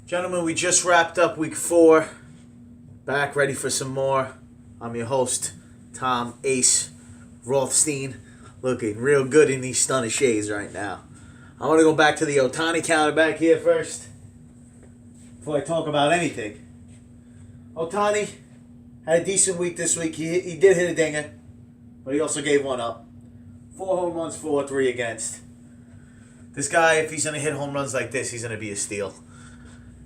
Gentlemen, we just wrapped up week 4. Back ready for some more. I'm your host, Tom Ace Rothstein. Looking real good in these stunning shades right now. I want to go back to the Ohtani counter back here first. Before I talk about anything. Ohtani had a decent week this week. He did hit a dinger, but he also gave one up. 4 home runs, 4-3 against. This guy, if he's going to hit home runs like this, he's going to be a steal.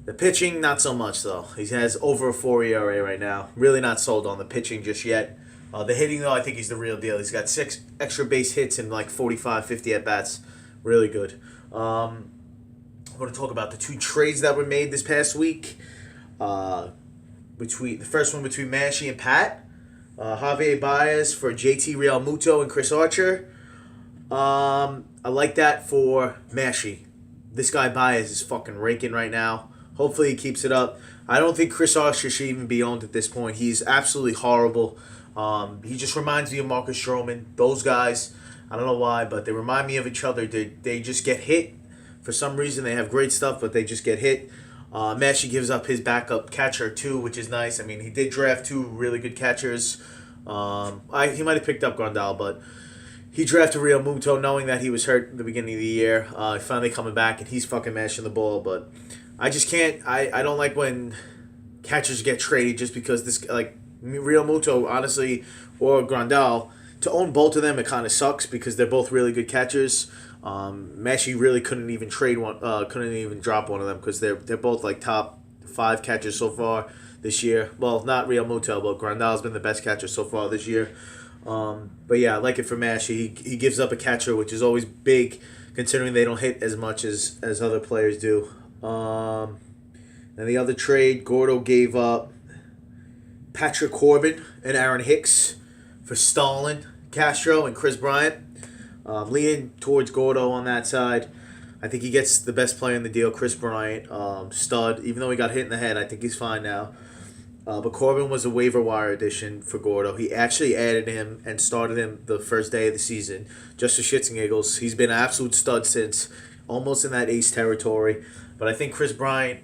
The pitching, not so much, though. He has over a 4 ERA right now. Really not sold on the pitching just yet. The hitting, though, I think he's the real deal. He's got 6 extra base hits and like 45, 50 at-bats. Really good. I want to talk about the 2 trades that were made this past week. The first one between Massey and Pat. Javier Baez for JT Realmuto and Chris Archer. I like that for Massey. This guy Baez is fucking raking right now. Hopefully he keeps it up. I don't think Chris Archer should even be owned at this point. He's absolutely horrible. He just reminds me of Marcus Stroman. Those guys, I don't know why, but they remind me of each other. They just get hit. For some reason, they have great stuff, but they just get hit. Massey gives up his backup catcher, too, which is nice. I mean, he did draft 2 really good catchers. He might have picked up Grandal, but he drafted Realmuto knowing that he was hurt at the beginning of the year. Finally coming back, and he's fucking mashing the ball, but I just can't. I don't like when catchers get traded just because this, like, Realmuto, honestly, or Grandal, to own both of them, it kind of sucks because they're both really good catchers. Massey really couldn't even drop one of them because they're both like top 5 catchers so far this year. Well, not Realmuto, but Grandal's been the best catcher so far this year. But yeah, I like it for Massey. He gives up a catcher, which is always big, considering they don't hit as much as other players do. And the other trade, Gordo gave up Patrick Corbin and Aaron Hicks for Stalin, Castro, and Chris Bryant. Leaning towards Gordo on that side. I think he gets the best player in the deal, Chris Bryant, stud. Even though he got hit in the head, I think he's fine now. But Corbin was a waiver wire addition for Gordo. He actually added him and started him the first day of the season, just for shits and giggles. He's been an absolute stud since, almost in that ace territory. But I think Chris Bryant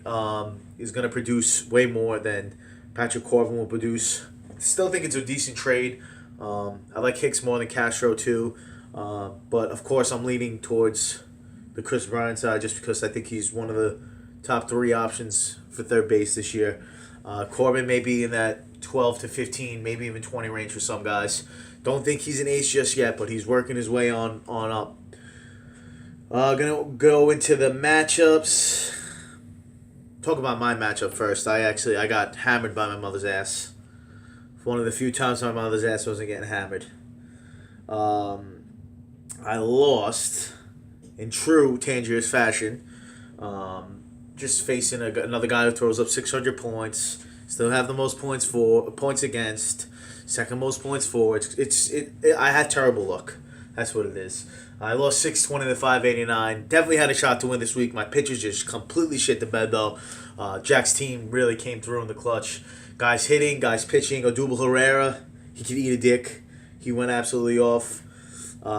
is going to produce way more than Patrick Corbin will produce. Still think it's a decent trade. I like Hicks more than Castro too. But of course I'm leaning towards the Chris Bryant side just because I think he's one of the top 3 options for third base this year. Corbin may be in that 12 to 15, maybe even 20 range for some guys. Don't think he's an ace just yet, but he's working his way on up. Gonna go into the matchups. Talk about my matchup first. I got hammered by my mother's ass. One of the few times my mother's ass wasn't getting hammered. I lost in true Tangiers fashion. Just facing another guy who throws up 600 points. Still have the most points against. Second most points for. I had terrible luck. That's what it is. I lost 620 to 589. Definitely had a shot to win this week. My pitchers just completely shit the bed though. Jack's team really came through in the clutch. Guys hitting, guys pitching. Odubel Herrera, he could eat a dick. He went absolutely off.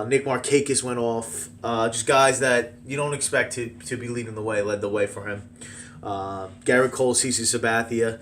Nick Markakis went off. Just guys that you don't expect to be leading the way, led the way for him. Garrett Cole, CeCe Sabathia.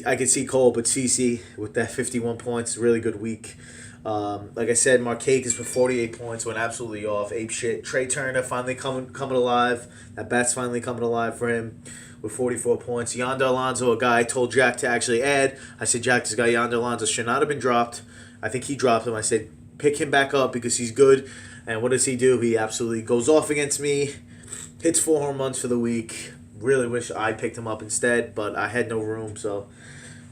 I could see Cole, but CeCe with that 51 points, really good week. Like I said, Markakis with 48 points went absolutely off, ape shit. Trey Turner finally coming alive. That bat's finally coming alive for him with 44 points. Yonder Alonso, a guy I told Jack to actually add. I said, Jack, this guy Yonder Alonso should not have been dropped. I think he dropped him. I said, pick him back up because he's good. And what does he do? He absolutely goes off against me. Hits 4 home runs for the week. Really wish I picked him up instead, but I had no room, so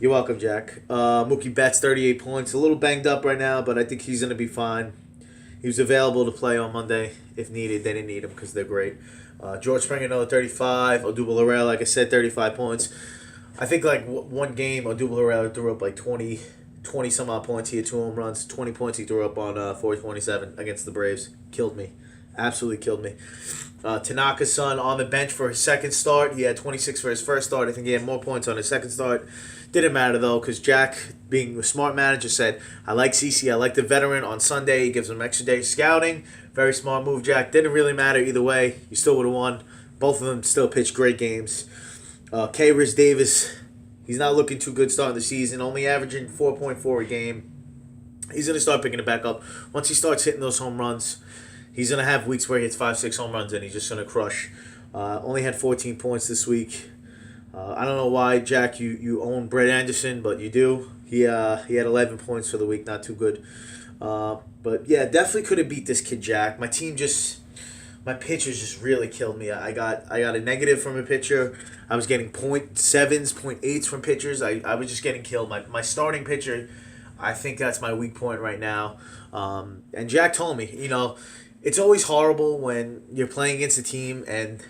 you're welcome, Jack. Mookie Betts, 38 points. A little banged up right now, but I think he's going to be fine. He was available to play on Monday if needed. They didn't need him because they're great. George Springer, another 35. Odubel Herrera, like I said, 35 points. I think like one game, Odubel Herrera threw up like 20 some odd points. He had 2 home runs. 20 points he threw up on 427 against the Braves. Killed me. Absolutely killed me. Tanaka's son on the bench for his second start. He had 26 for his first start. I think he had more points on his second start. Didn't matter, though, because Jack, being a smart manager, said, I like CeCe. I like the veteran on Sunday. He gives him an extra day of scouting. Very smart move, Jack. Didn't really matter either way. You still would have won. Both of them still pitched great games. K. Rich Davis, he's not looking too good starting the season, only averaging 4.4 a game. He's going to start picking it back up. Once he starts hitting those home runs, he's going to have weeks where he hits 5, 6 home runs, and he's just going to crush. Only had 14 points this week. I don't know why, Jack, you own Brett Anderson, but you do. He had 11 points for the week, not too good. But yeah, definitely could have beat this kid, Jack. My pitchers just really killed me. I got a negative from a pitcher. I was getting .7s, .8s from pitchers. I was just getting killed. My starting pitcher, I think that's my weak point right now. And Jack told me, it's always horrible when you're playing against a team and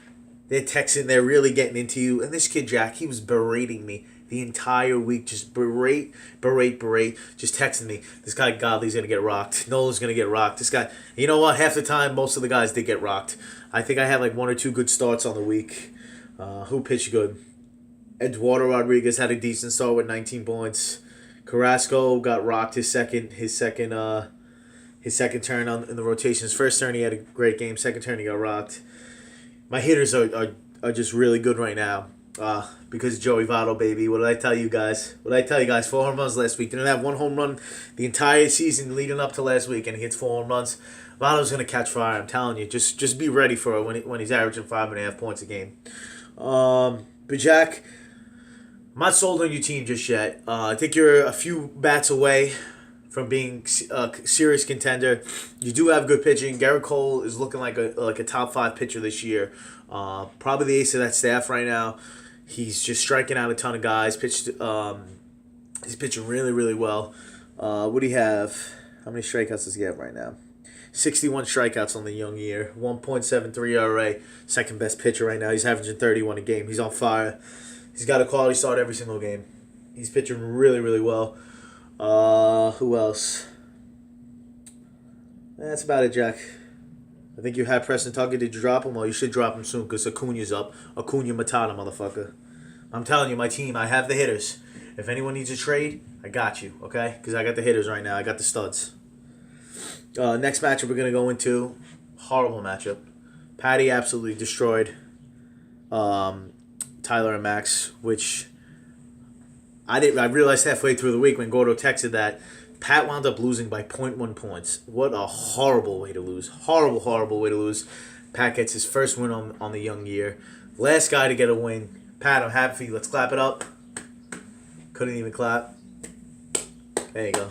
they're texting, they're really getting into you. And this kid, Jack, he was berating me the entire week. Just berate. Just texting me. This guy, Godley's going to get rocked. Nola's going to get rocked. This guy, you know what? Half the time, most of the guys did get rocked. I think I had like 1 or 2 good starts on the week. Who pitched good? Eduardo Rodriguez had a decent start with 19 points. Carrasco got rocked his second turn in the rotation. His first turn he had a great game. Second turn he got rocked. My hitters are just really good right now. Because Joey Votto, baby. What did I tell you guys? 4 home runs last week. Didn't have 1 home run the entire season leading up to last week, and he hits 4 home runs. Votto's gonna catch fire. I'm telling you. Just be ready for it when he's averaging 5.5 points a game. But Jack, I'm not sold on your team just yet. I think you're a few bats away from being a serious contender. You do have good pitching. Garrett Cole is looking like a top 5 pitcher this year. Probably the ace of that staff right now. He's just striking out a ton of guys. He's pitching really, really well. What do you have? How many strikeouts does he have right now? 61 strikeouts on the young year. 1.73 ERA. Second best pitcher right now. He's averaging 31 a game. He's on fire. He's got a quality start every single game. He's pitching really, really well. Who else? That's about it, Jack. I think you had Preston Tucker. Did you drop him? Well, you should drop him soon because Acuna's up. Acuna Matata, motherfucker. I'm telling you, my team, I have the hitters. If anyone needs a trade, I got you, okay? Because I got the hitters right now. I got the studs. Next matchup we're going to go into, horrible matchup. Patty absolutely destroyed Tyler and Max, which I realized halfway through the week when Gordo texted that Pat wound up losing by 0.1 points. What a horrible way to lose. Horrible way to lose. Pat gets his first win on the young year. Last guy to get a win. Pat, I'm happy for you. Let's clap it up. Couldn't even clap. There you go.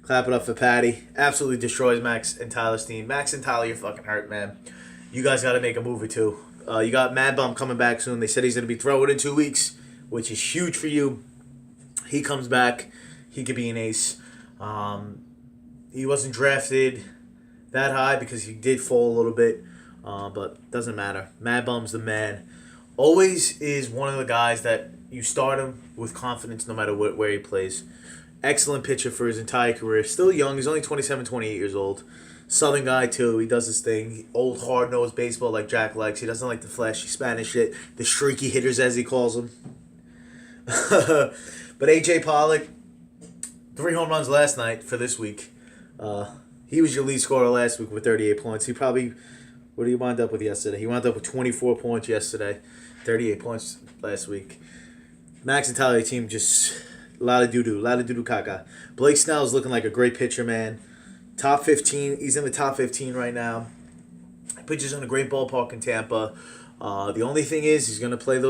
Clap it up for Patty. Absolutely destroys Max and Tyler's team. Max and Tyler, you're fucking hurt, man. You guys got to make a move or two. You got Mad Bum coming back soon. They said he's going to be throwing in 2 weeks, which is huge for you. He comes back. He could be an ace. He wasn't drafted that high because he did fall a little bit, but doesn't matter. Mad Bum's the man. Always is one of the guys that you start him with confidence no matter where he plays. Excellent pitcher for his entire career. Still young. He's only 27, 28 years old. Southern guy, too. He does his thing. Old, hard-nosed baseball like Jack likes. He doesn't like the flashy Spanish shit. The streaky hitters, as he calls them. But A.J. Pollock, 3 home runs last night for this week. He was your lead scorer last week with 38 points. He probably... What did he wind up with yesterday? He wound up with 24 points yesterday. 38 points last week. Max and Tyler team just... A lot of doo-doo caca. Blake Snell's looking like a great pitcher, man. Top 15. He's in the top 15 right now. He pitches in a great ballpark in Tampa. The only thing is he's going to play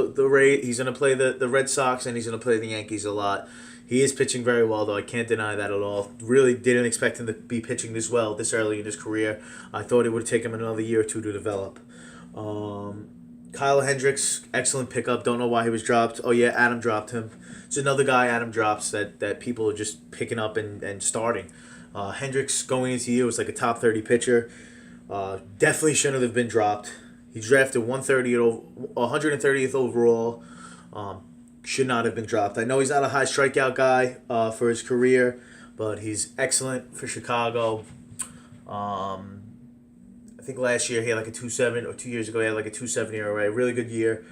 he's going to play the Red Sox and he's going to play the Yankees a lot. He is pitching very well, though. I can't deny that at all. Really didn't expect him to be pitching this well this early in his career. I thought it would take him another year or two to develop. Kyle Hendricks, excellent pickup. Don't know why he was dropped. Oh, yeah, Adam dropped him. It's another guy Adam drops that people are just picking up and starting. Hendricks going into the year was like a top 30 pitcher. Definitely shouldn't have been dropped. He's drafted 130th overall. Should not have been dropped. I know he's not a high strikeout guy for his career, but he's excellent for Chicago. I think last year he had like a 2.7, or 2 years ago he had like a 2.7 ERA. Really good year.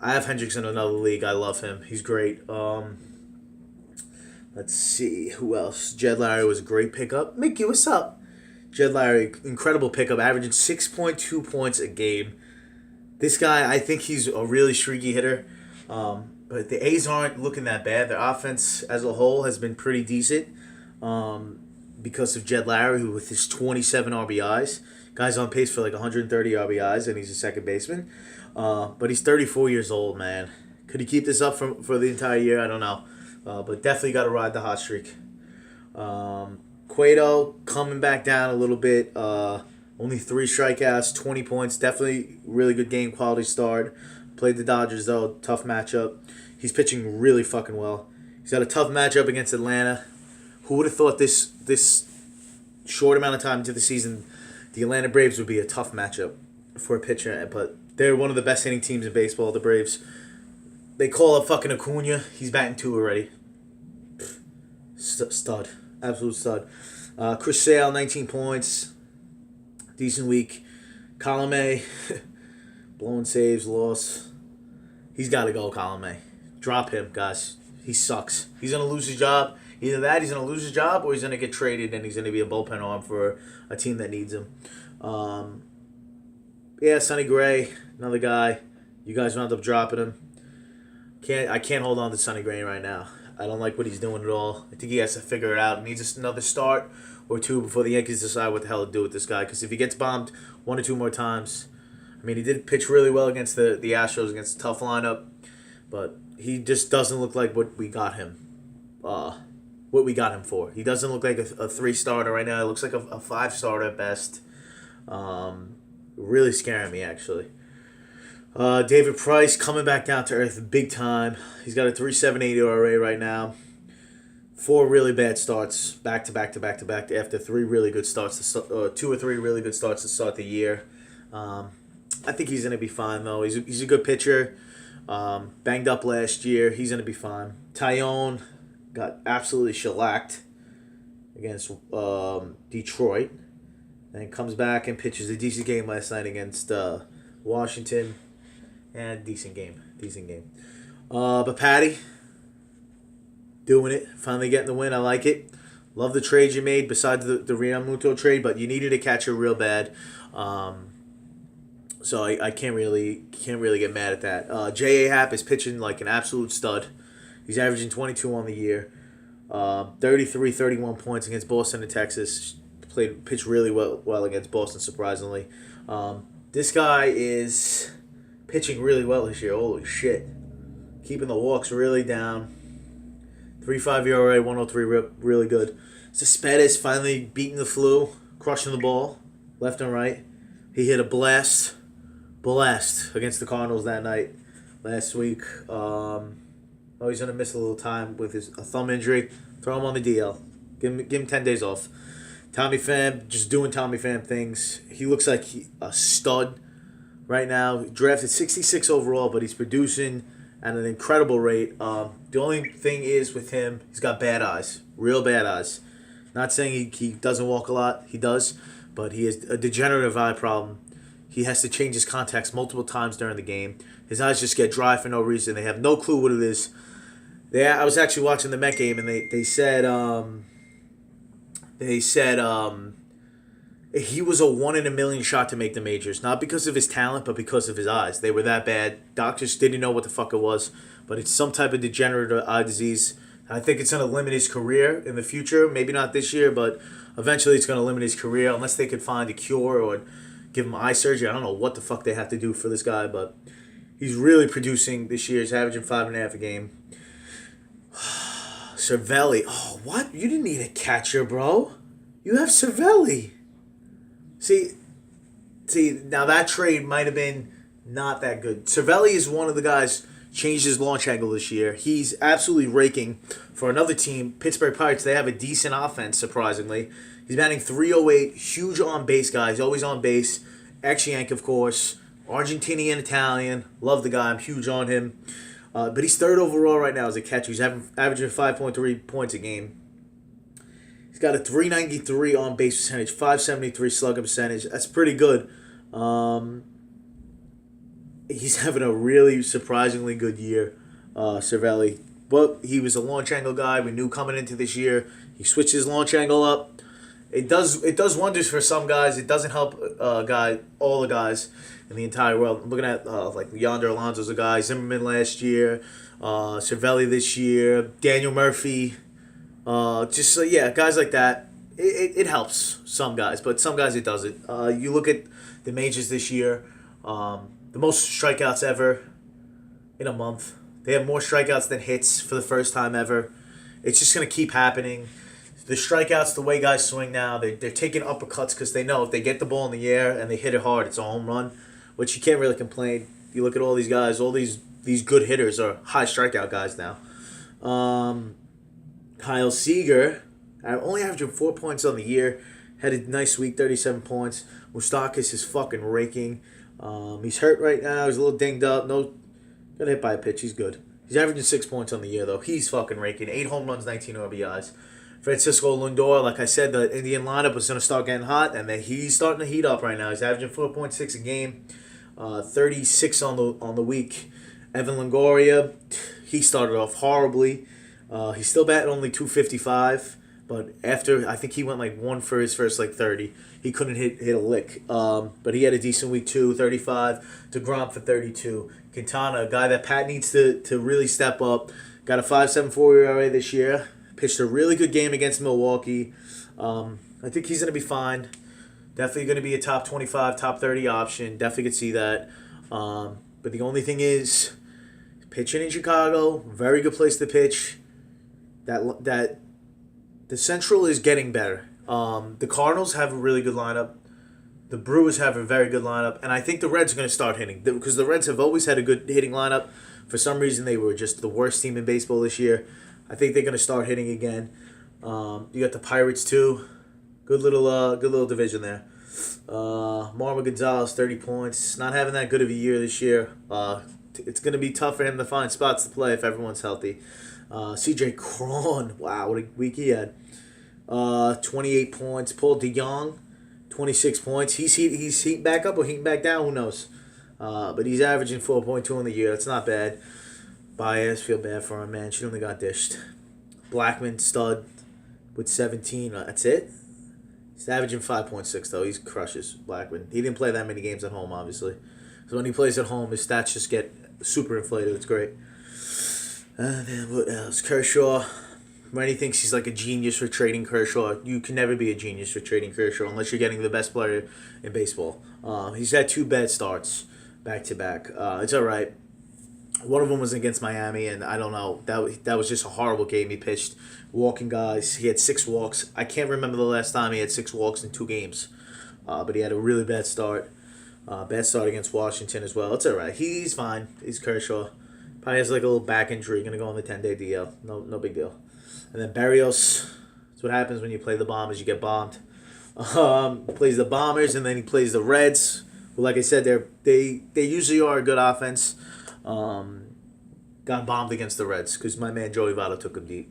I have Hendricks in another league. I love him. He's great. Let's see. Who else? Jed Larry was a great pickup. Mickey, what's up? Jed Larry, incredible pickup, averaging 6.2 points a game. This guy, I think he's a really streaky hitter. But the A's aren't looking that bad. Their offense as a whole has been pretty decent because of Jed Larry, who with his 27 RBIs. Guy's on pace for like 130 RBIs, and he's a second baseman. But he's 34 years old, man. Could he keep this up for the entire year? I don't know. But definitely got to ride the hot streak. Cueto coming back down a little bit. Only 3 strikeouts, 20 points. Definitely really good game quality start. Played the Dodgers, though. Tough matchup. He's pitching really fucking well. He's got a tough matchup against Atlanta. Who would have thought this short amount of time into the season, the Atlanta Braves would be a tough matchup for a pitcher? But they're one of the best hitting teams in baseball, the Braves. They call up fucking Acuna. He's batting 2 already. Stud. Absolute stud. Chris Sale, 19 points. Decent week. Colome, blowing saves, loss. He's got to go, Colome. Drop him, guys. He sucks. He's going to lose his job. Either that, he's going to lose his job, or he's going to get traded and he's going to be a bullpen arm for a team that needs him. Sonny Gray, another guy. You guys wound up dropping him. I can't hold on to Sonny Gray right now. I don't like what he's doing at all. I think he has to figure it out. He needs another start or 2 before the Yankees decide what the hell to do with this guy. Because if he gets bombed 1 or 2 more times, I mean, he did pitch really well against the Astros against a tough lineup, but he just doesn't look like what we got him. What we got him for. He doesn't look like a 3-starter right now. It looks like a 5-starter at best. Really scaring me, actually. David Price coming back down to earth big time. He's got a 3.78 ERA right now. 4 really bad starts back to back after 3 really good starts, 2 or 3 really good starts to start the year. I think he's going to be fine, though. He's a good pitcher. Banged up last year. He's going to be fine. Tyone got absolutely shellacked against Detroit. And comes back and pitches a decent game last night against Washington. And decent game. But Patty, doing it. Finally getting the win. I like it. Love the trade you made besides the Realmuto trade, but you needed a catcher real bad. So I can't really get mad at that. J.A. Happ is pitching like an absolute stud. He's averaging 22 on the year. 31 points against Boston and Texas. Pitched really well against Boston, surprisingly. This guy is pitching really well this year. Holy shit. Keeping the walks really down. 3.5 ERA, 103, really good. Cespedes finally beating the flu, crushing the ball left and right. He hit a blast against the Cardinals that night last week. He's going to miss a little time with a thumb injury. Throw him on the DL. Give him 10 days off. Tommy Pham, just doing Tommy Pham things. He looks like a stud right now. Drafted 66 overall, but he's producing at an incredible rate. The only thing is with him, he's got bad eyes. Real bad eyes. Not saying he doesn't walk a lot. He does. But he has a degenerative eye problem. He has to change his contacts multiple times during the game. His eyes just get dry for no reason. They have no clue what it is. I was actually watching the Met game, and they said he was a 1 in a million shot to make the majors. Not because of his talent, but because of his eyes. They were that bad. Doctors didn't know what the fuck it was, but it's some type of degenerative eye disease. I think it's going to limit his career in the future. Maybe not this year, but eventually it's going to limit his career unless they could find a cure or give him eye surgery. I don't know what the fuck they have to do for this guy, but he's really producing this year. He's averaging 5.5 a game. Cervelli. Oh, what? You didn't need a catcher, bro. You have Cervelli. See, now that trade might have been not that good. Cervelli is one of the guys changed his launch angle this year. He's absolutely raking for another team, Pittsburgh Pirates. They have a decent offense, surprisingly. He's batting .308, huge on base guy. He's always on base. Ex-Yank, of course. Argentinian Italian. Love the guy. I'm huge on him. But he's 3rd overall right now as a catcher. He's averaging 5.3 points a game. He's got a .393 on base percentage, .573 slugging percentage. That's pretty good. He's having a really surprisingly good year, Cervelli. But he was a launch angle guy. We knew coming into this year. He switched his launch angle up, it does wonders for some guys. It doesn't help all the guys in the entire world. I'm looking at like Yonder Alonso's a guy, Zimmerman last year, Cervelli this year, Daniel Murphy, yeah, guys like that. It helps some guys, but some guys it doesn't. You look at the majors this year, the most strikeouts ever in a month. They have more strikeouts than hits for the first time ever. It's just gonna keep happening. The strikeouts, the way guys swing now, they're taking uppercuts because they know if they get the ball in the air and they hit it hard, it's a home run, which you can't really complain. You look at all these guys, all these good hitters are high strikeout guys now. Kyle Seager, only averaging 4 points on the year, had a nice week, 37 points. Moustakas is fucking raking. He's hurt right now. He's a little dinged up. No, got hit by a pitch. He's good. He's averaging 6 points on the year though. He's fucking raking. 8 home runs, 19 RBIs. Francisco Lindor, like I said, the Indian lineup was going to start getting hot, and then he's starting to heat up right now. He's averaging 4.6 a game, 36 on the week. Evan Longoria, he started off horribly. He's still batting only 255, but after I think he went like one for his first like 30, he couldn't hit a lick. But he had a decent week too, 35. DeGrom for 32. Quintana, a guy that Pat needs to really step up, got a 5.74 ERA this year. Pitched a really good game against Milwaukee. I think he's going to be fine. Definitely going to be a top 25, top 30 option. Definitely could see that. But the only thing is, pitching in Chicago, very good place to pitch. That the Central is getting better. The Cardinals have a really good lineup. The Brewers have a very good lineup. And I think the Reds are going to start hitting. Because the Reds have always had a good hitting lineup. For some reason, they were just the worst team in baseball this year. I think they're gonna start hitting again. You got the Pirates too. Good little division there. Marmon Gonzalez, 30 points. Not having that good of a year this year. It's gonna be tough for him to find spots to play if everyone's healthy. CJ Cron, wow, what a week he had. 28 points. Paul DeJong, 26 points. He's heating back up or heating back down. Who knows? But he's averaging 4.2 in the year. That's not bad. Baez, feel bad for him, man. She only got dished. Blackman, stud, with 17. That's it? He's averaging 5.6, though. He crushes Blackman. He didn't play that many games at home, obviously. So when he plays at home, his stats just get super inflated. It's great. Then what else? Kershaw. Randy thinks he's like a genius for trading Kershaw. You can never be a genius for trading Kershaw unless you're getting the best player in baseball. He's had 2 bad starts back-to-back. It's all right. One of them was against Miami, and I don't know. That was just a horrible game he pitched. Walking guys. He had 6 walks. I can't remember the last time he had 6 walks in 2 games. But he had a really bad start. Bad start against Washington as well. It's all right. He's fine. He's Kershaw. Probably has like a little back injury. Going to go on the 10-day DL. No big deal. And then Barrios. That's what happens when you play the Bombers. You get bombed. Plays the Bombers, and then he plays the Reds. Who, like I said, they usually are a good offense. Got bombed against the Reds because my man Joey Votto took him deep.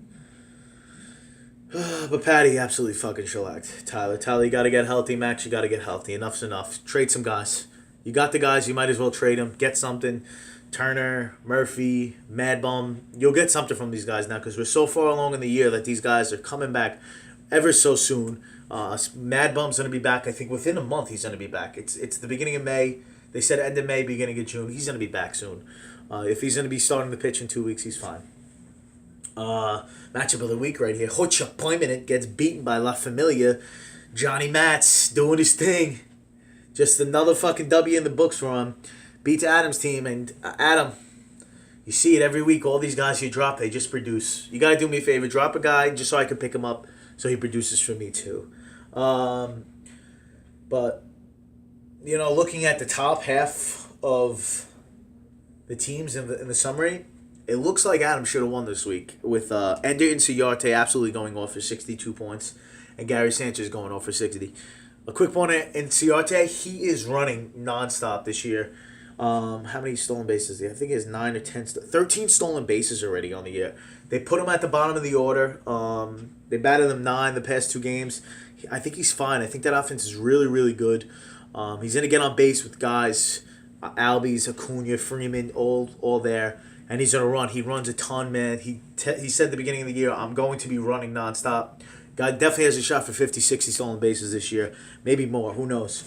But Patty absolutely fucking shellacked. Tyler, you got to get healthy. Max, you got to get healthy. Enough's enough. Trade some guys. You got the guys. You might as well trade them. Get something. Turner, Murphy, Mad Bum. You'll get something from these guys now because we're so far along in the year that these guys are coming back ever so soon. Mad Bum's going to be back. I think within a month he's going to be back. It's the beginning of May. They said end of May, beginning of June. He's going to be back soon. If he's going to be starting the pitch in 2 weeks, he's fine. Matchup of the week right here. Hocha Poiminent gets beaten by La Familia. Johnny Mats doing his thing. Just another fucking W in the books for him. Beats Adam's team. And Adam, you see it every week. All these guys you drop, they just produce. You got to do me a favor. Drop a guy just so I can pick him up so he produces for me too. But, you know, looking at the top half of the teams in the summary, it looks like Adam should have won this week with Ender Inciarte absolutely going off for 62 points and Gary Sanchez going off for 60. A quick point on Inciarte, he is running nonstop this year. How many stolen bases? I think he has 9 or 10, 13 stolen bases already on the year. They put him at the bottom of the order. They batted him 9 the past 2 games. I think he's fine. I think that offense is really, really good. He's going to get on base with guys, Albies, Acuna, Freeman, all there. And he's going to run. He runs a ton, man. He said at the beginning of the year, I'm going to be running nonstop. Guy definitely has a shot for 50, 60 stolen bases this year. Maybe more. Who knows?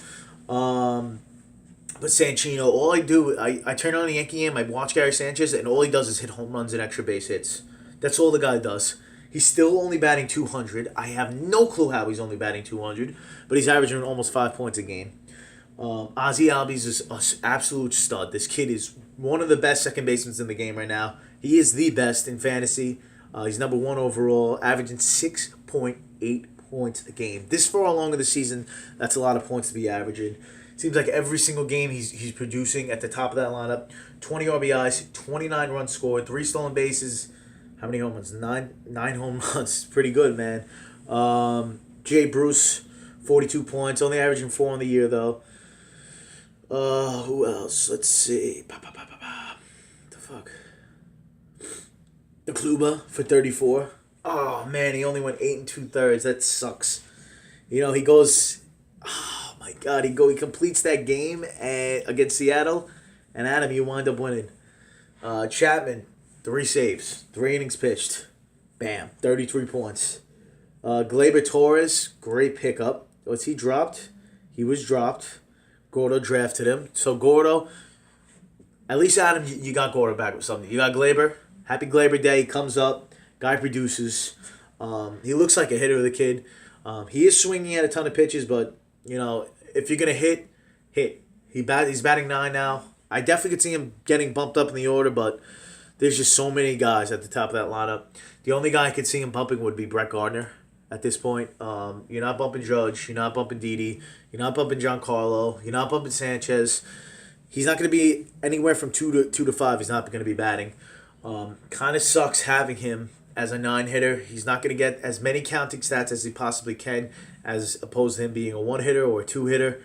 But Sanchino, all I do, I turn on the Yankee game, I watch Gary Sanchez, and all he does is hit home runs and extra base hits. That's all the guy does. He's still only batting 200. I have no clue how he's only batting 200, but he's averaging almost 5 points a game. Ozzy Albies is an absolute stud. This kid is one of the best second basemen in the game right now. He is the best in fantasy. He's number one overall, averaging 6.8 points a game. This far along in the season, that's a lot of points to be averaging. Seems like every single game he's producing at the top of that lineup. 20 RBIs, 29 runs scored, 3 stolen bases. How many home runs? Nine home runs. Pretty good, man. Jay Bruce, 42 points. Only averaging 4 on the year, though. Who else? Let's see. The fuck? The Kluber for 34. Oh, man, he only went 8 2/3. That sucks. He goes... Oh, my God. He completes that game against Seattle, and Adam, you wind up winning. Chapman, 3 saves, 3 innings pitched. Bam, 33 points. Gleyber Torres, great pickup. Was he dropped? He was dropped. Gordo drafted him. So Gordo, at least Adam, you got Gordo back with something. You got Gleyber. Happy Gleyber Day. He comes up. Guy produces. He looks like a hitter, the kid. He is swinging at a ton of pitches, but, if you're going to hit. He's batting 9 now. I definitely could see him getting bumped up in the order, but there's just so many guys at the top of that lineup. The only guy I could see him bumping would be Brett Gardner at this point. You're not bumping Judge. You're not bumping Didi. You're not bumping Giancarlo. You're not bumping Sanchez. He's not going to be anywhere from 2 to 5. He's not going to be batting. Kind of sucks having him as a 9 hitter. He's not going to get as many counting stats as he possibly can, as opposed to him being a 1 hitter or a 2 hitter.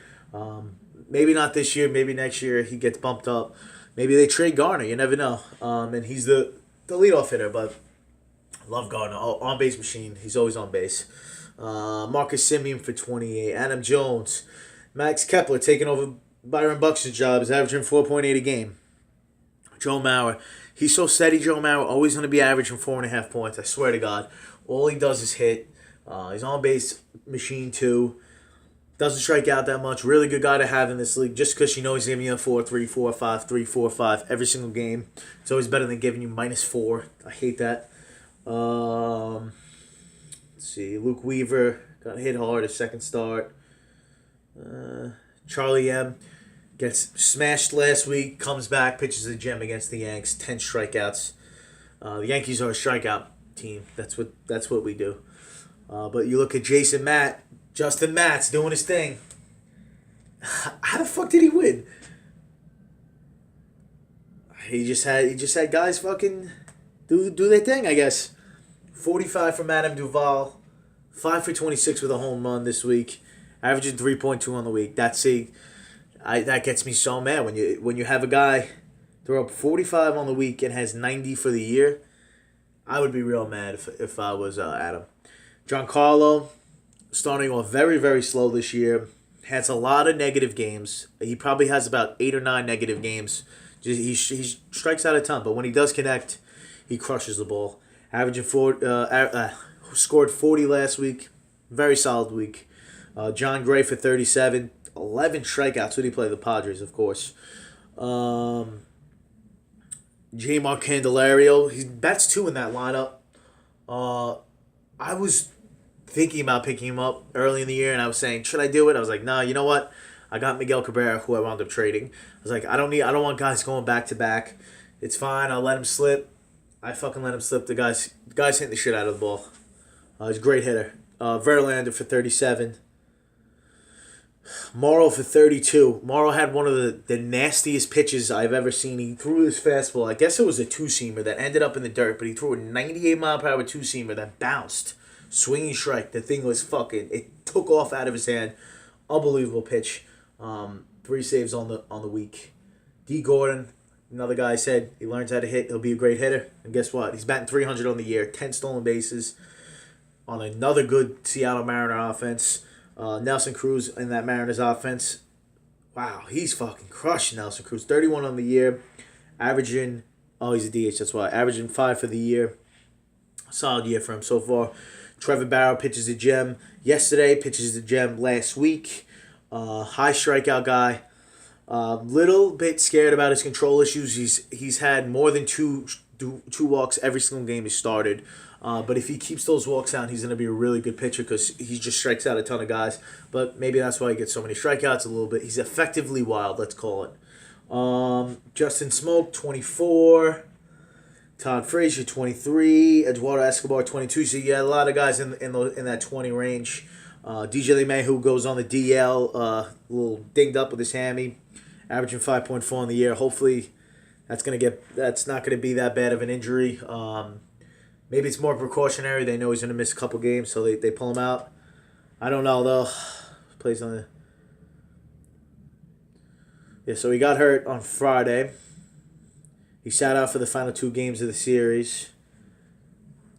Maybe not this year. Maybe next year he gets bumped up. Maybe they trade Garner. You never know. And he's the leadoff hitter, but I love Garner. On base machine. He's always on base. Marcus Semien for 28. Adam Jones. Max Kepler taking over Byron Buxton's job. Is averaging 4.8 a game. Joe Mauer. He's so steady, Joe Mauer. Always going to be averaging 4.5 points. I swear to God. All he does is hit. He's on base machine too. Doesn't strike out that much. Really good guy to have in this league, just because you know he's giving you a 4-3, 4-5, 3-4-5 every single game. It's always better than giving you -4. I hate that. Let's see. Luke Weaver got hit hard his second start. Charlie M gets smashed last week, comes back, pitches a gem against the Yanks, 10 strikeouts. The Yankees are a strikeout team. That's what we do. But you look at Justin Matt's doing his thing. How the fuck did he win? He just had guys fucking do their thing, I guess. 45 from Adam Duvall, 5 for 26 with a home run this week, averaging 3.2 on the week. That gets me so mad when you have a guy throw up 45 on the week and has 90 for the year. I would be real mad if I was Adam. Giancarlo, starting off very, very slow this year. Has a lot of negative games. He probably has about 8 or 9 negative games. He strikes out a ton, but when he does connect, he crushes the ball. Averaging scored 40 last week. Very solid week. John Gray for 37. 11 strikeouts. Who did he play? The Padres, of course. J. Mark Candelario. He bats 2 in that lineup. I was thinking about picking him up early in the year, and I was saying, should I do it? I was like, nah, you know what? I got Miguel Cabrera, who I wound up trading. I was like, I don't want guys going back to back. It's fine. I'll let him slip. I fucking let him slip. The guy's hitting the shit out of the ball. He's a great hitter. Verlander for 37. Morrow for 32. Morrow had one of the nastiest pitches I've ever seen. He threw his fastball. I guess it was a 2-seamer that ended up in the dirt, but he threw a 98-mile-per-hour 2-seamer that bounced. Swinging strike. The thing was it took off out of his hand. Unbelievable pitch. 3 saves on the week. D. Gordon, another guy said he learns how to hit. He'll be a great hitter. And guess what? He's batting 300 on the year. 10 stolen bases on another good Seattle Mariner offense. Nelson Cruz in that Mariners offense. Wow, he's fucking crushing Nelson Cruz. 31 on the year. Averaging, he's a DH, that's why. Averaging 5 for the year. Solid year for him so far. Trevor Barrow pitches a gem yesterday, pitches a gem last week. High strikeout guy. Little bit scared about his control issues. He's had more than two walks every single game he started. But if he keeps those walks down, he's going to be a really good pitcher because he just strikes out a ton of guys. But maybe that's why he gets so many strikeouts a little bit. He's effectively wild, let's call it. Justin Smoak, 24. Todd Frazier, 23. Eduardo Escobar, 22. So you had a lot of guys in that 20 range. DJ LeMahieu goes on the DL, a little dinged up with his hammy, averaging 5.4 in the year. Hopefully, that's not gonna be that bad of an injury. Maybe it's more precautionary. They know he's gonna miss a couple games, so they pull him out. I don't know though. Plays on the. Yeah, so he got hurt on Friday. He sat out for the final 2 games of the series,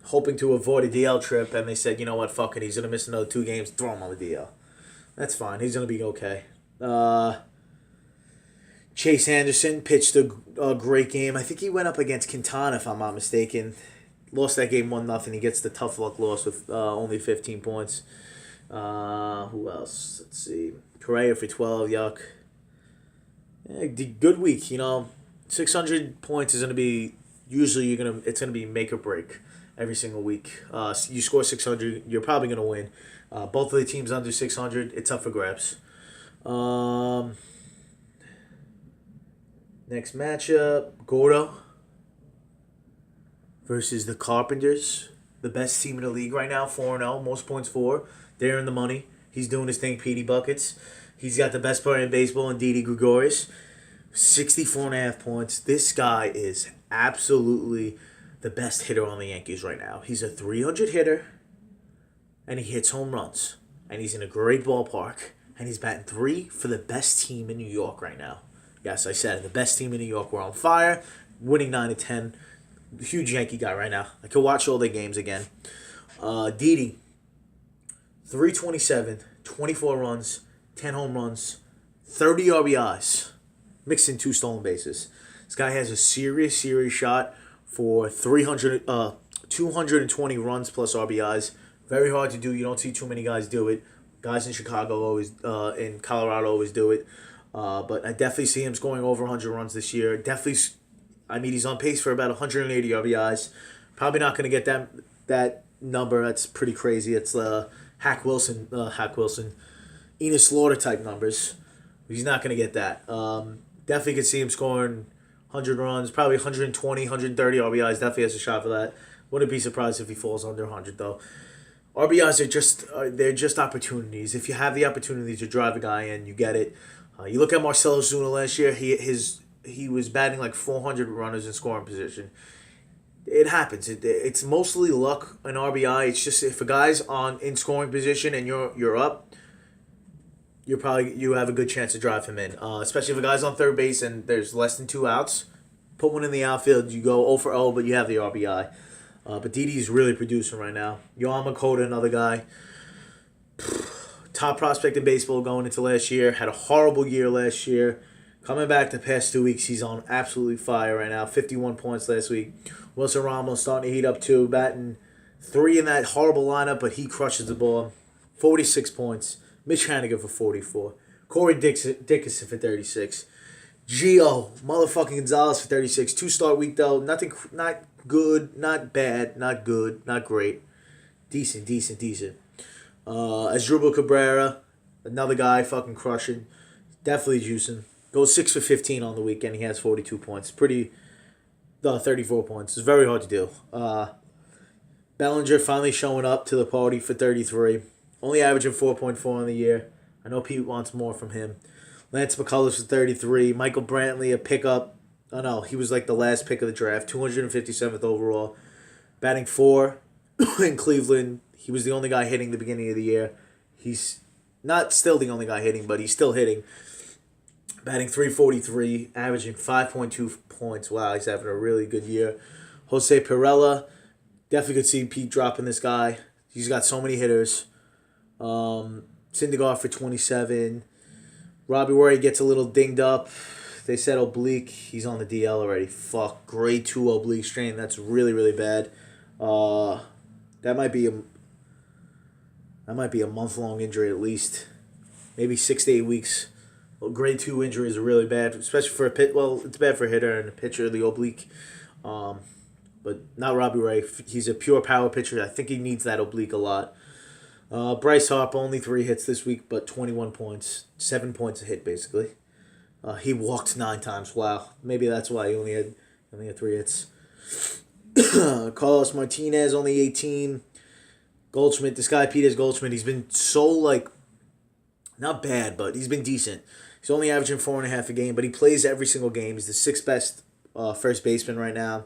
hoping to avoid a DL trip, and they said, you know what, fuck it, he's going to miss another 2 games, throw him on the DL. That's fine. He's going to be okay. Chase Anderson pitched a great game. I think he went up against Quintana, if I'm not mistaken. Lost that game 1-0. He gets the tough luck loss with only 15 points. Who else? Let's see. Correa for 12, yuck. Yeah, good week, 600 points is going to be, usually it's going to be make or break every single week. You score 600, you're probably going to win. Both of the teams under 600, it's up for grabs. Next matchup, Gordo versus the Carpenters. The best team in the league right now, 4-0, most points for. They're in the money. He's doing his thing, Petey Buckets. He's got the best player in baseball in Didi Gregorius. 64.5 points. This guy is absolutely the best hitter on the Yankees right now. He's a 300 hitter, and he hits home runs. And he's in a great ballpark, and he's batting 3 for the best team in New York right now. Yes, I said it. The best team in New York. We're on fire, winning 9-10. Huge Yankee guy right now. I could watch all their games again. Didi, 327, 24 runs, 10 home runs, 30 RBIs. Mixed in 2 stolen bases. This guy has a serious shot for 220 runs plus RBIs. Very hard to do. You don't see too many guys do it. Guys in Chicago always, in Colorado always do it. But I definitely see him scoring over 100 runs this year. He's on pace for about 180 RBIs. Probably not going to get that number. That's pretty crazy. It's Hack Wilson, Enos Slaughter type numbers. He's not going to get that. Definitely could see him scoring 100 runs, probably 120, 130 RBIs. Definitely has a shot for that. Wouldn't be surprised if he falls under 100 though. RBIs they're just opportunities. If you have the opportunity to drive a guy in, you get it. You look at Marcelo Zuna last year. He was batting like 400 runners in scoring position. It happens. It's mostly luck and RBI. It's just if a guy's in scoring position and you're up, you have a good chance to drive him in. Especially if a guy's on third base and there's less than 2 outs, put one in the outfield. You go 0 for 0, but you have the RBI. But Didi's really producing right now. Yohan Makoto, another guy. Top prospect in baseball going into last year. Had a horrible year last year. Coming back the past 2 weeks, he's on absolutely fire right now. 51 points last week. Wilson Ramos starting to heat up too. Batting 3 in that horrible lineup, but he crushes the ball. 46 points. Mitch Haniger for 44. Corey Dickerson for 36. Gio motherfucking Gonzalez for 36. 2-start week though. Nothing, not good, not bad, not good, not great. Decent. Asdrubal Cabrera, another guy fucking crushing. Definitely juicing. Goes 6 for 15 on the weekend. He has 42 points. 34 points. It's very hard to do. Bellinger finally showing up to the party for 33. Only averaging 4.4 on the year. I know Pete wants more from him. Lance McCullers for 33. Michael Brantley, a pickup. Oh no, he was like the last pick of the draft. 257th overall. Batting 4 in Cleveland. He was the only guy hitting the beginning of the year. He's not still the only guy hitting, but he's still hitting. Batting 343, averaging 5.2 points. Wow, he's having a really good year. Jose Pirela. Definitely could see Pete dropping this guy. He's got so many hitters. Syndergaard for 27. Robbie Ray gets a little dinged up. They said oblique. He's on the DL already. Fuck. Grade 2 oblique strain. That's really, really bad. That might be That might be a month-long injury at least. Maybe 6 to 8 weeks. Well, grade 2 injuries are really bad, especially for a pit. Well, it's bad for a hitter and a pitcher, the oblique. But not Robbie Ray. He's a pure power pitcher. I think he needs that oblique a lot. Bryce Harper, only 3 hits this week, but 21 points. 7 points a hit, basically. He walked 9 times. Wow. Maybe that's why he only had 3 hits. Carlos Martinez, only 18. Goldschmidt, this guy, Peters Goldschmidt, he's been so, not bad, but he's been decent. He's only averaging 4.5 a game, but he plays every single game. He's the 6th best first baseman right now.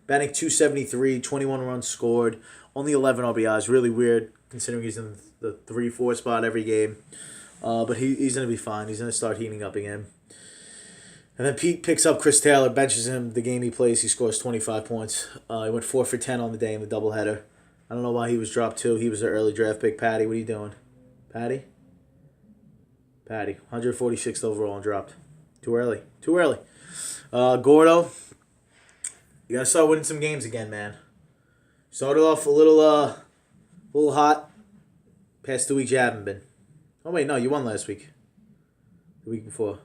Batting .273, 21 runs scored, only 11 RBIs. Really weird, considering he's in the 3-4 spot every game. But he's going to be fine. He's going to start heating up again. And then Pete picks up Chris Taylor, benches him. The game he plays, he scores 25 points. He went 4 for 10 on the day in the doubleheader. I don't know why he was dropped too. He was an early draft pick. Patty, what are you doing? Patty, 146th overall and dropped. Too early. Gordo, you got to start winning some games again, man. Started off a little hot. Past 2 weeks you haven't been. Oh, wait, no, you won last week. The week before.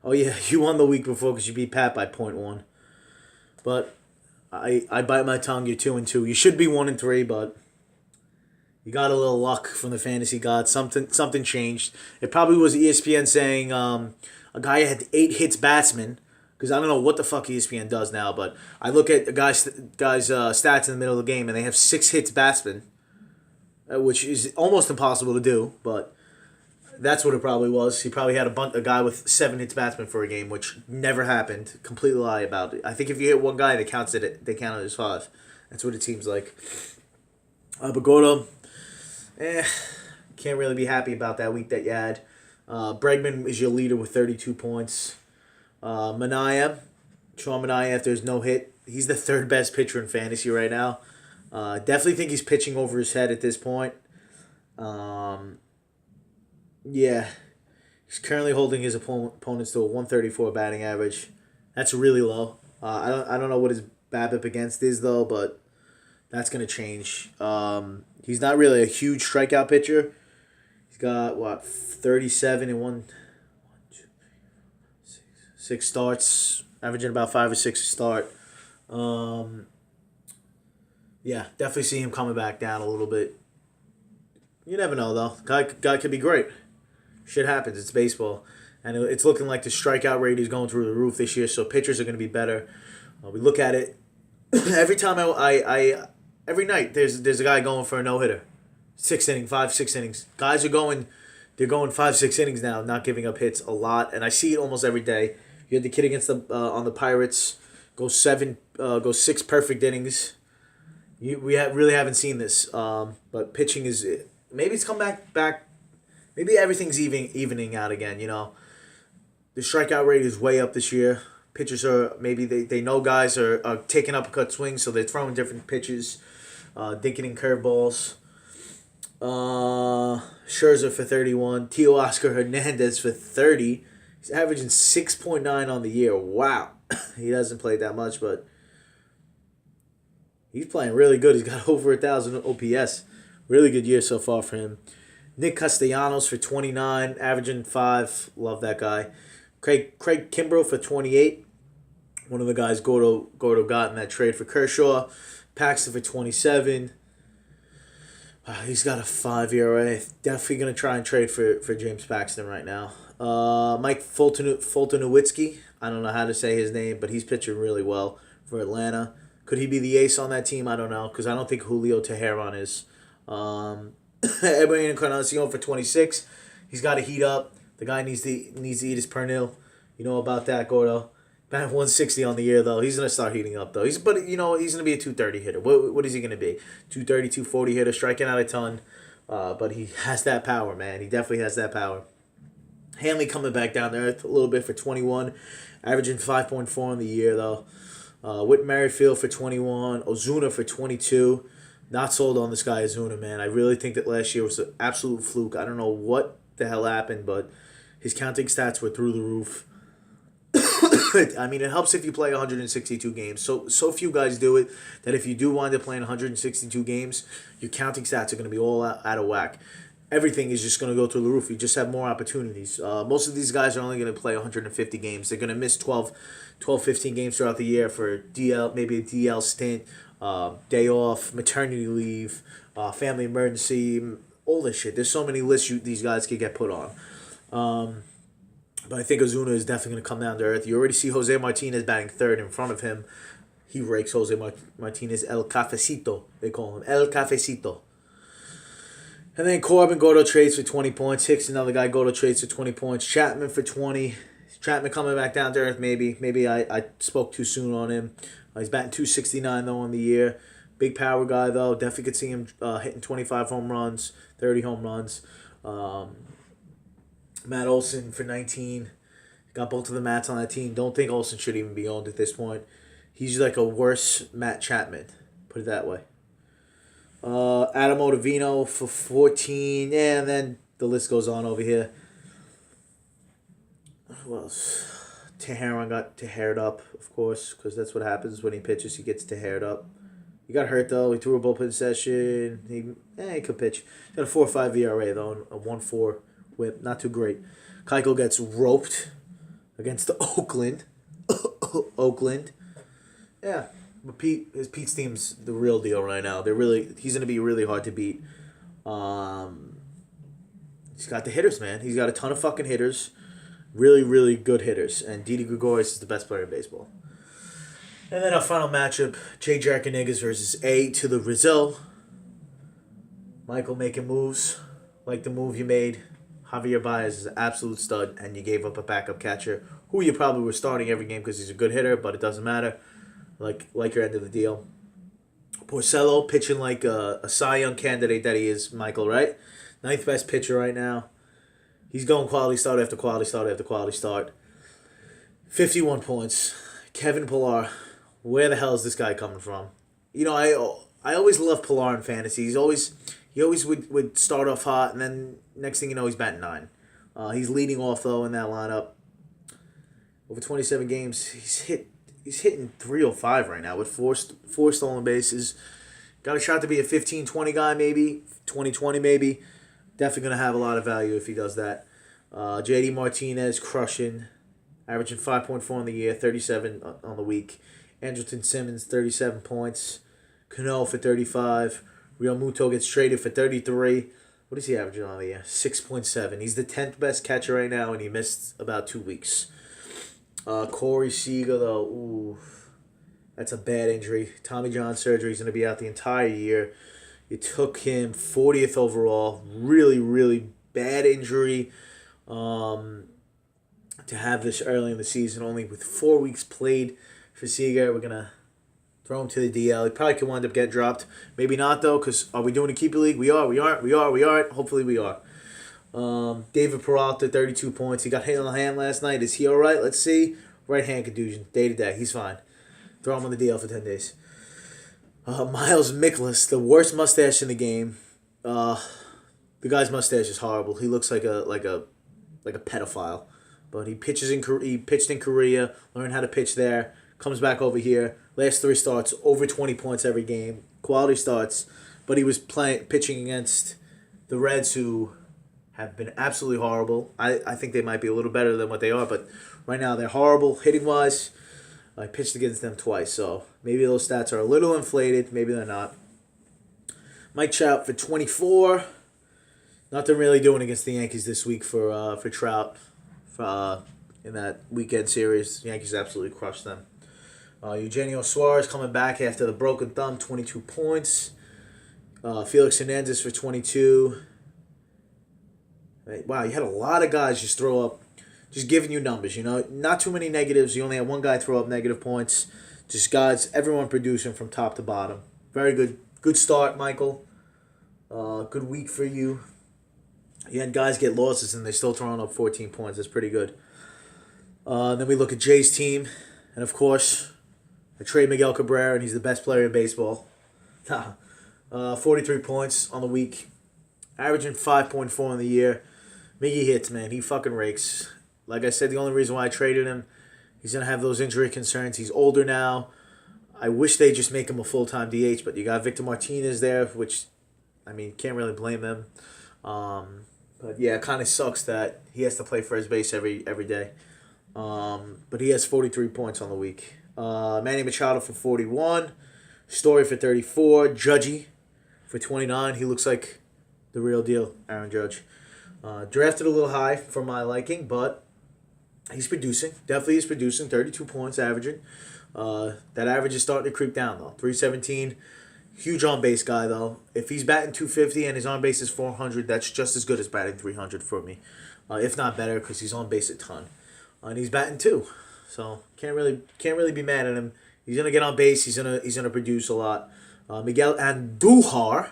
Oh, yeah, you won the week before because you beat Pat by .1. But I bite my tongue. You're 2-2. You should be 1-3, but you got a little luck from the fantasy gods. Something changed. It probably was ESPN saying a guy had 8 hits batsman, because I don't know what the fuck ESPN does now, but I look at the guy's stats in the middle of the game, and they have 6 hits batsman, which is almost impossible to do, but that's what it probably was. He probably had a guy with 7 hits batsman for a game, which never happened. Completely lie about it. I think if you hit one guy, they count it as 5. That's what it seems like. But Gordo, can't really be happy about that week that you had. Bregman is your leader with 32 points. Sean Manaea, after his no hit, he's the 3rd best pitcher in fantasy right now. Definitely think he's pitching over his head at this point. Yeah, he's currently holding his opponents to a 134 batting average. That's really low. I don't know what his BABIP against is though, but that's gonna change. He's not really a huge strikeout pitcher. He's got 37 in 6 starts, averaging about 5 or 6 a start. Yeah, definitely see him coming back down a little bit. You never know though. Guy could be great. Shit happens. It's baseball, and it's looking like the strikeout rate is going through the roof this year. So pitchers are going to be better. We look at it every time. Every night there's a guy going for a no hitter, 6 innings, 5-6 innings. Guys are going 5-6 innings now, not giving up hits a lot, and I see it almost every day. You had the kid against on the Pirates go 6 perfect innings. We really haven't seen this, but pitching is maybe it's come back. Maybe everything's evening out again. The strikeout rate is way up this year. Pitchers are maybe they know guys are taking uppercut swings, so they're throwing different pitches, dinking in curveballs. Scherzer for 31, Teoscar Hernandez for 30. He's averaging 6.9 on the year. Wow, he doesn't play that much, but he's playing really good. He's got over 1,000 OPS. Really good year so far for him. Nick Castellanos for 29, averaging 5. Love that guy. Craig Kimbrell for 28. One of the guys Gordo got in that trade for Kershaw. Paxton for 27. He's got a 5 ERA. Definitely going to try and trade for James Paxton right now. Mike Fulton-Nowitzki. I don't know how to say his name, but he's pitching really well for Atlanta. Could he be the ace on that team? I don't know, because I don't think Julio Teheran is. Edwin Encarnacion for 26. He's got to heat up. The guy needs to eat his Pernil. You know about that, Gordo. Batting 160 on the year, though. He's going to start heating up, though. He's going to be a 230 hitter. What is he going to be? 230, 240 hitter, striking out a ton. But he has that power, man. He definitely has that power. Hanley coming back down there a little bit for 21. Averaging 5.4 on the year, though. Whit Merrifield for 21. Ozuna for 22. Not sold on this guy Ozuna, man. I really think that last year was an absolute fluke. I don't know what the hell happened, but his counting stats were through the roof. good. I mean, it helps if you play 162 games. So few guys do it that if you do wind up playing 162 games, your counting stats are going to be all out of whack. Everything is just going to go through the roof. You just have more opportunities. Most of these guys are only going to play 150 games. They're going to miss 12, 15 games throughout the year for DL, maybe a DL stint, day off, maternity leave, family emergency, all this shit. There's so many lists these guys could get put on. But I think Ozuna is definitely going to come down to earth. You already see Jose Martinez batting third in front of him. He rakes Jose Martinez El Cafecito. They call him El Cafecito. And then Corbin, Gordo trades for 20 points. Hicks, another guy, Gordo trades for 20 points. Chapman for 20. Chapman coming back down to earth maybe. Maybe I spoke too soon on him. He's batting 269 though on the year. Big power guy though. Definitely could see him hitting 25 home runs, 30 home runs. Matt Olson for 19. Got both of the Matts on that team. Don't think Olson should even be owned at this point. He's like a worse Matt Chapman. Put it that way. Adam Ottavino for 14. Yeah, and then the list goes on over here. Who else? Teheran got teared up, of course, because that's what happens when he pitches. He gets teared up. He got hurt, though. He threw a bullpen session. He could pitch. He got a 4.5 ERA, though, a 1.4 whip. Not too great. Keuchel gets roped against the Oakland. Oakland. Yeah. But Pete's team's the real deal right now. He's gonna be really hard to beat. He's got the hitters, man. He's got a ton of fucking hitters. Really, really good hitters. And Didi Gregorius is the best player in baseball. And then our final matchup, Jay Jarkanigas versus A to the Rizzo. Michael making moves like the move you made. Javier Baez is an absolute stud, and you gave up a backup catcher who you probably were starting every game because he's a good hitter, but it doesn't matter. Like your end of the deal. Porcello pitching like a Cy Young candidate that he is, Michael, right? 9th best pitcher right now. He's going quality start after quality start after quality start. 51 points. Kevin Pillar. Where the hell is this guy coming from? You know, I always love Pillar in fantasy. He always would start off hot, and then next thing you know, he's batting 9. He's leading off, though, in that lineup. Over 27 games, he's hitting 305 right now with four stolen bases. Got a shot to be a 15-20 guy, maybe. 20-20, maybe. Definitely going to have a lot of value if he does that. J.D. Martinez crushing. Averaging 5.4 on the year, 37 on the week. Andrelton Simmons, 37 points. Cano for 35. Real Muto gets traded for 33. What is he averaging on the year? 6.7. He's the 10th best catcher right now, and he missed about 2 weeks. Corey Seager, though, ooh, that's a bad injury. Tommy John surgery is going to be out the entire year. It took him 40th overall. Really, really bad injury to have this early in the season. Only with 4 weeks played for Seager. We're going to throw him to the DL. He probably could wind up getting dropped. Maybe not, though, because are we doing a keeper league? We aren't. Hopefully we are. David Peralta, 32 points. He got hit on the hand last night. Is he all right? Let's see. Right hand contusion. Day to day. He's fine. Throw him on the DL for 10 days. Miles Mikolas, the worst mustache in the game. The guy's mustache is horrible. He looks like a pedophile. But he pitched in Korea, learned how to pitch there, comes back over here. Last 3 starts, over 20 points every game. Quality starts. But he was pitching against the Reds, who have been absolutely horrible. I think they might be a little better than what they are, but right now they're horrible hitting-wise. I pitched against them twice, so maybe those stats are a little inflated. Maybe they're not. Mike Trout for 24. Nothing really doing against the Yankees this week for Trout. In that weekend series, the Yankees absolutely crushed them. Eugenio Suarez coming back after the broken thumb, 22 points. Felix Hernandez for 22. Wow, you had a lot of guys just throw up, just giving you numbers, you know. Not too many negatives. You only had one guy throw up negative points. Just guys, everyone producing from top to bottom. Very good. Good start, Michael. Good week for you. You had guys get losses and they're still throwing up 14 points. That's pretty good. Then we look at Jay's team. And, of course, I trade Miguel Cabrera, and he's the best player in baseball. 43 points on the week. Averaging 5.4 on the year. Miggy hits, man. He fucking rakes. Like I said, the only reason why I traded him He's going to have those injury concerns. He's older now. I wish they just make him a full-time DH, but you got Victor Martinez there, which, I mean, can't really blame them. But yeah, it kind of sucks that he has to play first base every day. But he has 43 points on the week. Manny Machado for 41. Story for 34. Judgy for 29. He looks like the real deal, Aaron Judge. Drafted a little high for my liking, but he's producing. Definitely is producing. 32 points averaging. That average is starting to creep down, though. 317. Huge on-base guy, though. If he's batting 250 and his on-base is 400, that's just as good as batting 300 for me. If not better, because he's on base a ton. And he's batting 2. So can't really be mad at him. He's gonna get on base. He's gonna produce a lot. Miguel Andujar,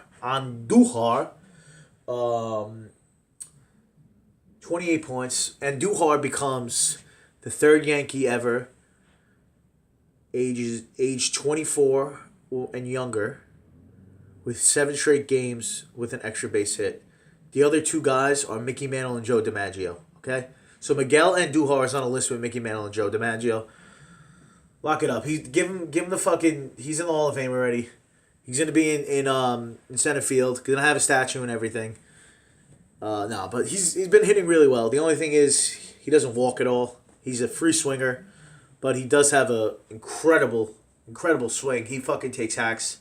28 points. Andujar becomes the third Yankee ever, age 24 and younger, with 7 straight games with an extra base hit. The other 2 guys are Mickey Mantle and Joe DiMaggio. Okay, so Miguel Andujar is on a list with Mickey Mantle and Joe DiMaggio. Lock it up. Give him the fucking. He's in the Hall of Fame already. He's gonna be in center field. Gonna have a statue and everything. No, but he's been hitting really well. The only thing is he doesn't walk at all. He's a free swinger, but he does have a incredible swing. He fucking takes hacks.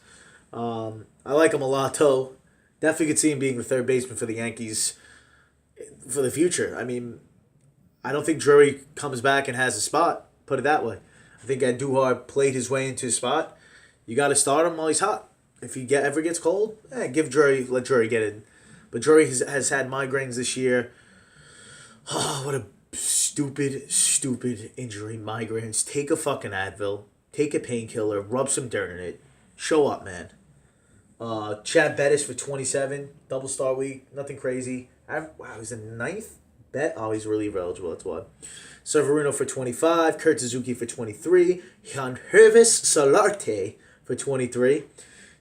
I like him a lot, though. Definitely could see him being the third baseman for the Yankees for the future. I mean, I don't think Drury comes back and has a spot. Put it that way. I think Andujar played his way into his spot. You got to start him while he's hot. If he ever gets cold, let Drury get in. But Drury has had migraines this year. Oh, what a stupid injury. Migraines. Take a fucking Advil. Take a painkiller. Rub some dirt in it. Show up, man. Chad Bettis for 27. Double star week. Nothing crazy. Wow, he's in 9th bet. Oh, he's reliever eligible. That's why. Severino for 25. Kurt Suzuki for 23. Yangervis Solarte for 23.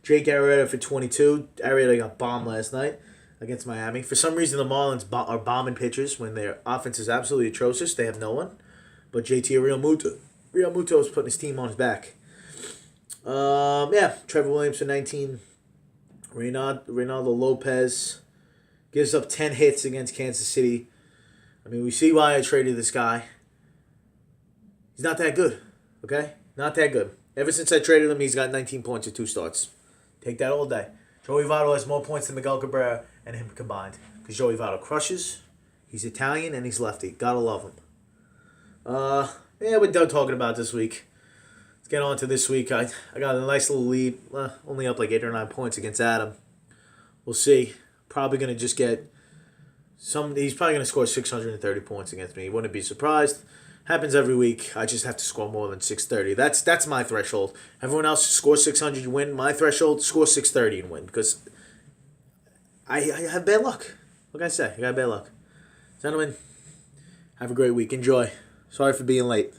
Jake Arrieta for 22. Arrieta got bombed last night against Miami. For some reason, the Marlins are bombing pitchers when their offense is absolutely atrocious. They have no one. But JT Realmuto. Realmuto is putting his team on his back. Trevor Williams for 19. Reynaldo Lopez gives up 10 hits against Kansas City. I mean, we see why I traded this guy. He's not that good, okay? Not that good. Ever since I traded him, he's got 19 points at 2 starts. Take that all day. Joey Votto has more points than Miguel Cabrera and him combined. Because Joey Votto crushes. He's Italian and he's lefty. Gotta love him. We're done talking about this week. Let's get on to this week. I got a nice little lead. Only up like 8 or 9 points against Adam. We'll see. Probably going to just get he's probably going to score 630 points against me. Wouldn't be surprised. Happens every week. I just have to score more than 630. That's my threshold. Everyone else scores 600, you win. My threshold, score 630 and win. Because I have bad luck. What can I say? I got bad luck. Gentlemen, have a great week. Enjoy. Sorry for being late.